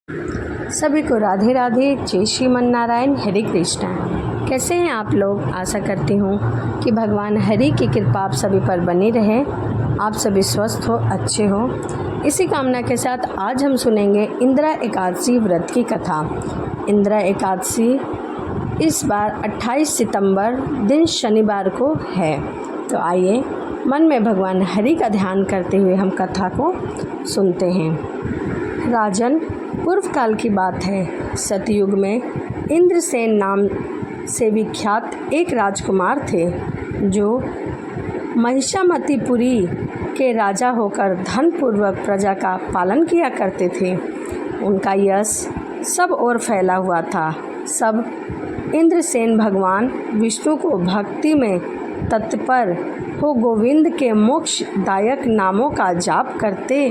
सभी को राधे राधे, जय श्रीमन नारायण, हरे कृष्णा। कैसे हैं आप लोग? आशा करती हूँ कि भगवान हरि की कृपा आप सभी पर बनी रहे, आप सभी स्वस्थ हो, अच्छे हो। इसी कामना के साथ आज हम सुनेंगे इंदिरा एकादशी व्रत की कथा। इंदिरा एकादशी इस बार 28 सितंबर दिन शनिवार को है। तो आइए मन में भगवान हरि का ध्यान करते हुए हम कथा को सुनते हैं। राजन, पूर्व काल की बात है। सतयुग में इंद्रसेन नाम से विख्यात एक राजकुमार थे जो महिषामतीपुरी के राजा होकर धनपूर्वक प्रजा का पालन किया करते थे। उनका यश सब ओर फैला हुआ था। सब इंद्रसेन भगवान विष्णु को भक्ति में तत्पर हो गोविंद के मोक्षदायक नामों का जाप करते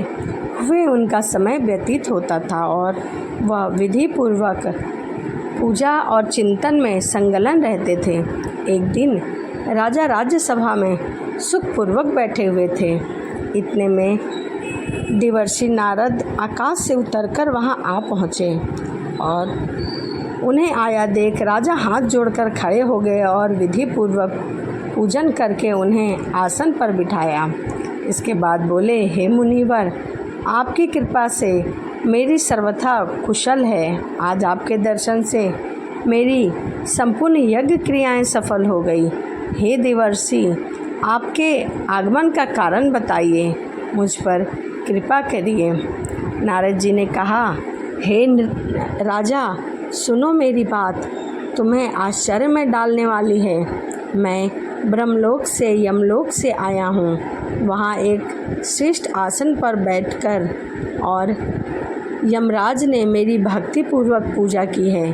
हुए उनका समय व्यतीत होता था और वह विधि पूर्वक पूजा और चिंतन में संलग्न रहते थे। एक दिन राजा राज्यसभा में सुखपूर्वक बैठे हुए थे। इतने में देवर्षि नारद आकाश से उतरकर वहां आ पहुँचे और उन्हें आया देख राजा हाथ जोड़कर खड़े हो गए और विधि पूर्वक पूजन करके उन्हें आसन पर बिठाया। इसके बाद बोले, हे मुनिवर, आपकी कृपा से मेरी सर्वथा कुशल है। आज आपके दर्शन से मेरी संपूर्ण यज्ञ क्रियाएं सफल हो गई। हे देवर्षि, आपके आगमन का कारण बताइए, मुझ पर कृपा करिए। नारद जी ने कहा, हे राजा, सुनो मेरी बात, तुम्हें आश्चर्य में डालने वाली है। मैं ब्रह्मलोक से यमलोक से आया हूँ। वहाँ एक श्रेष्ठ आसन पर बैठकर और यमराज ने मेरी भक्तिपूर्वक पूजा की है।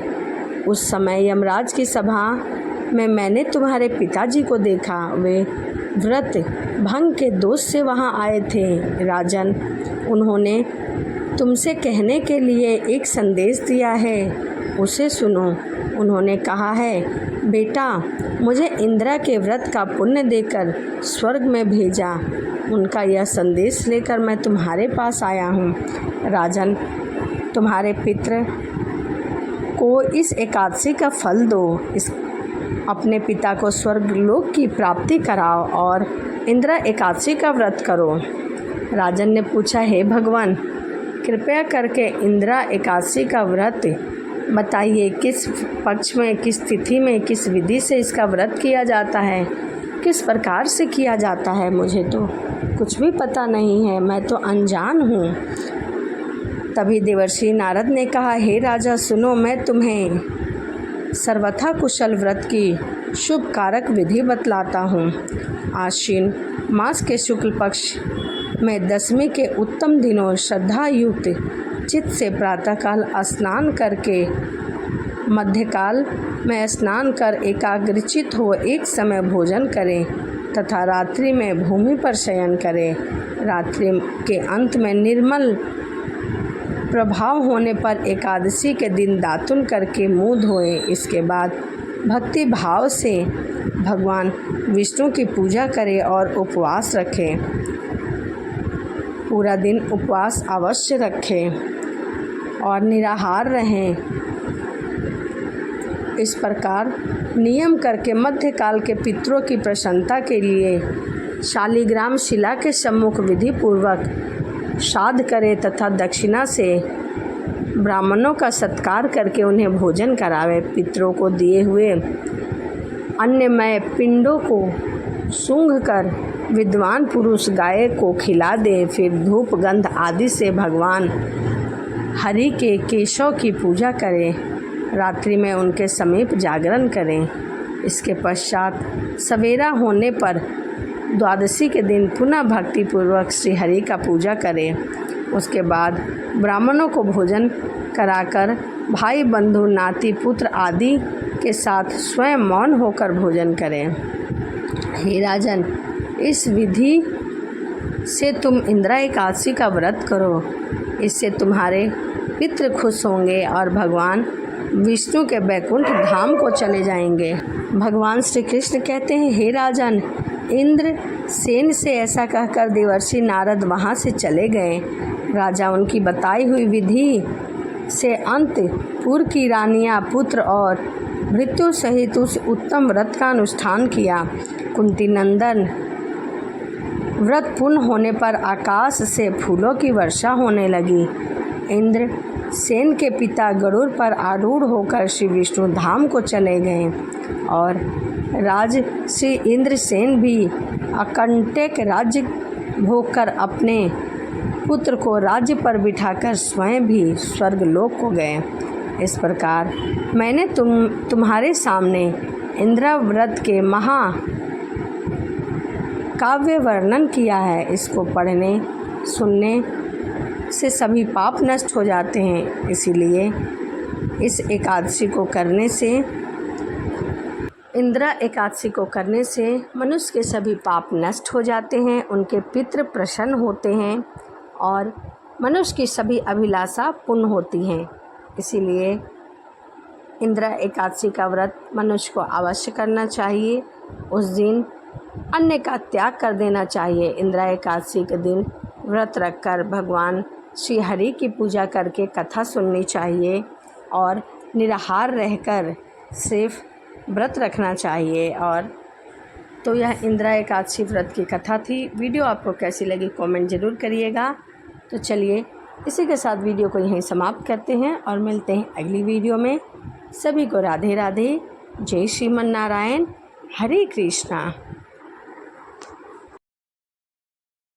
उस समय यमराज की सभा में मैंने तुम्हारे पिताजी को देखा। वे व्रत भंग के दोष से वहाँ आए थे। राजन, उन्होंने तुमसे कहने के लिए एक संदेश दिया है, उसे सुनो। उन्होंने कहा है, बेटा, मुझे इंदिरा के व्रत का पुण्य देकर स्वर्ग में भेजा। उनका यह संदेश लेकर मैं तुम्हारे पास आया हूँ। राजन, तुम्हारे पितृ को इस एकादशी का फल दो। अपने पिता को स्वर्गलोक की प्राप्ति कराओ और इंदिरा एकादशी का व्रत करो। राजन ने पूछा, हे भगवान, कृपया करके इंदिरा एकादशी का व्रत बताइए। किस पक्ष में, किस तिथि में, किस विधि से इसका व्रत किया जाता है, किस प्रकार से किया जाता है? मुझे तो कुछ भी पता नहीं है, मैं तो अनजान हूँ। तभी देवर्षि नारद ने कहा, हे राजा, सुनो, मैं तुम्हें सर्वथा कुशल व्रत की शुभ कारक विधि बतलाता हूँ। आश्विन मास के शुक्ल पक्ष में दशमी के उत्तम दिनों श्रद्धा युक्त चित्त से प्रातःकाल स्नान करके, मध्यकाल में स्नान कर एकाग्रचित हो एक समय भोजन करें तथा रात्रि में भूमि पर शयन करें। रात्रि के अंत में निर्मल प्रभाव होने पर एकादशी के दिन दातुन करके मुँह धोएं। इसके बाद भक्ति भाव से भगवान विष्णु की पूजा करें और उपवास रखें। पूरा दिन उपवास अवश्य रखें और निराहार रहें। इस प्रकार नियम करके मध्यकाल के पितरों की प्रसन्नता के लिए शालिग्राम शिला के सम्मुख विधि पूर्वक श्राद्ध करें तथा दक्षिणा से ब्राह्मणों का सत्कार करके उन्हें भोजन करावे। पितरों को दिए हुए अन्नमय पिंडों को सूंघ कर विद्वान पुरुष गाय को खिला दे। फिर धूप गंध आदि से भगवान हरि के केशव की पूजा करें। रात्रि में उनके समीप जागरण करें। इसके पश्चात सवेरा होने पर द्वादशी के दिन पुनः भक्तिपूर्वक श्री हरि का पूजा करें। उसके बाद ब्राह्मणों को भोजन कराकर भाई बंधु नाती पुत्र आदि के साथ स्वयं मौन होकर भोजन करें। हे राजन, इस विधि से तुम इंदिरा एकादशी का व्रत करो। इससे तुम्हारे पितृ खुश होंगे और भगवान विष्णु के बैकुंठ धाम को चले जाएंगे। भगवान श्री कृष्ण कहते हैं, हे राजन, इंद्र सेन से ऐसा कहकर देवर्षि नारद वहाँ से चले गए। राजा उनकी बताई हुई विधि से अंतपुर की रानियां, पुत्र और भृत्यों सहित उस उत्तम व्रत का अनुष्ठान किया। कुंती नंदन व्रत पूर्ण होने पर आकाश से फूलों की वर्षा होने लगी। इंद्र सेन के पिता गरुड़ पर आरूढ़ होकर श्री विष्णु धाम को चले गए और राज श्री इंद्रसेन भी अकंटक राज्य भोग कर अपने पुत्र को राज्य पर बिठाकर स्वयं भी स्वर्गलोक को गए। इस प्रकार मैंने तुम्हारे सामने इंद्र व्रत के महा काव्य वर्णन किया है। इसको पढ़ने सुनने से सभी पाप नष्ट हो जाते हैं। इसीलिए इस एकादशी को करने से, इंद्र एकादशी को करने से मनुष्य के सभी पाप नष्ट हो जाते हैं, उनके पितृ प्रसन्न होते हैं और मनुष्य की सभी अभिलाषा पूर्ण होती हैं। इसीलिए इंद्र एकादशी का व्रत मनुष्य को अवश्य करना चाहिए। उस दिन अन्न का त्याग कर देना चाहिए। इंद्र एकादशी के दिन व्रत रखकर भगवान श्री हरि की पूजा करके कथा सुननी चाहिए और निराहार रहकर सिर्फ व्रत रखना चाहिए। और तो यह इंद्र एकादशी व्रत की कथा थी। वीडियो आपको कैसी लगी कमेंट ज़रूर करिएगा। तो चलिए इसी के साथ वीडियो को यहीं समाप्त करते हैं और मिलते हैं अगली वीडियो में। सभी को राधे राधे। जय श्रीमन नारायण। हरे कृष्णा।